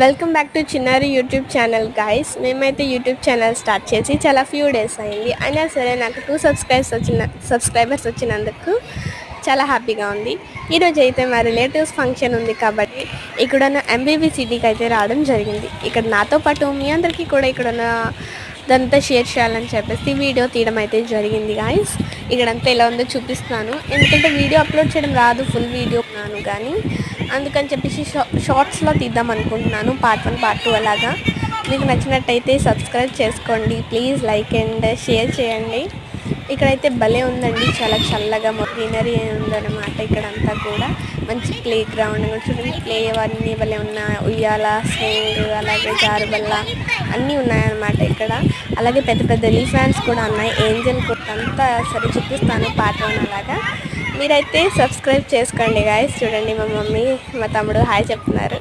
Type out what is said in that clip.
Welcome back to చిన్నారి YouTube channel guys. మేమైతే YouTube channel start చేసి చాలా ఫ్యూ డేస్ అయింది. అయినా సరే నాకు 2 సబ్స్క్రైబర్స్ వచ్చినందుకు చాలా హ్యాపీగా ఉంది. ఈరోజు అయితే మా రిలేటివ్స్ ఫంక్షన్ ఉంది కాబట్టి ఇక్కడున్న ఎంబీబీ సిటీకి అయితే రావడం జరిగింది. ఇక్కడ నాతో పాటు మీ అందరికీ కూడా ఇక్కడున్న దాంతో షేర్ చేయాలని చెప్పేసి వీడియో తీయడం అయితే జరిగింది గాయస్. ఇక్కడంతా ఎలా ఉందో చూపిస్తున్నాను, ఎందుకంటే వీడియో అప్లోడ్ చేయడం రాదు, ఫుల్ వీడియో ఉన్నాను కానీ అందుకని చెప్పేసి షార్ట్స్లో తీద్దాం అనుకుంటున్నాను, పార్ట్ 1 పార్ట్ 2 అలాగా. మీకు నచ్చినట్టయితే సబ్స్క్రైబ్ చేసుకోండి ప్లీజ్, లైక్ అండ్ షేర్ చేయండి. ఇక్కడైతే భలే ఉందండి, చాలా చల్లగా గ్రీనరీ ఉందన్నమాట. ఇక్కడంతా కూడా మంచి ప్లే గ్రౌండ్ చూడండి, ప్లే అవన్నీ భలే ఉన్నాయి, ఉయ్యాల, స్వింగ్, అలాగే జారుబల్ల అన్నీ ఉన్నాయన్నమాట ఇక్కడ. అలాగే పెద్ద పెద్ద ఎలిఫెంట్స్ కూడా ఉన్నాయి, ఏంజల్ కూడా అంతా సరే చూపిస్తాను పార్ట్ 1 అలాగా. మీరైతే సబ్స్క్రైబ్ చేసుకోండి గాయస్. చూడండి మా మమ్మీ మా తమ్ముడు హాయ్ చెప్తున్నారు.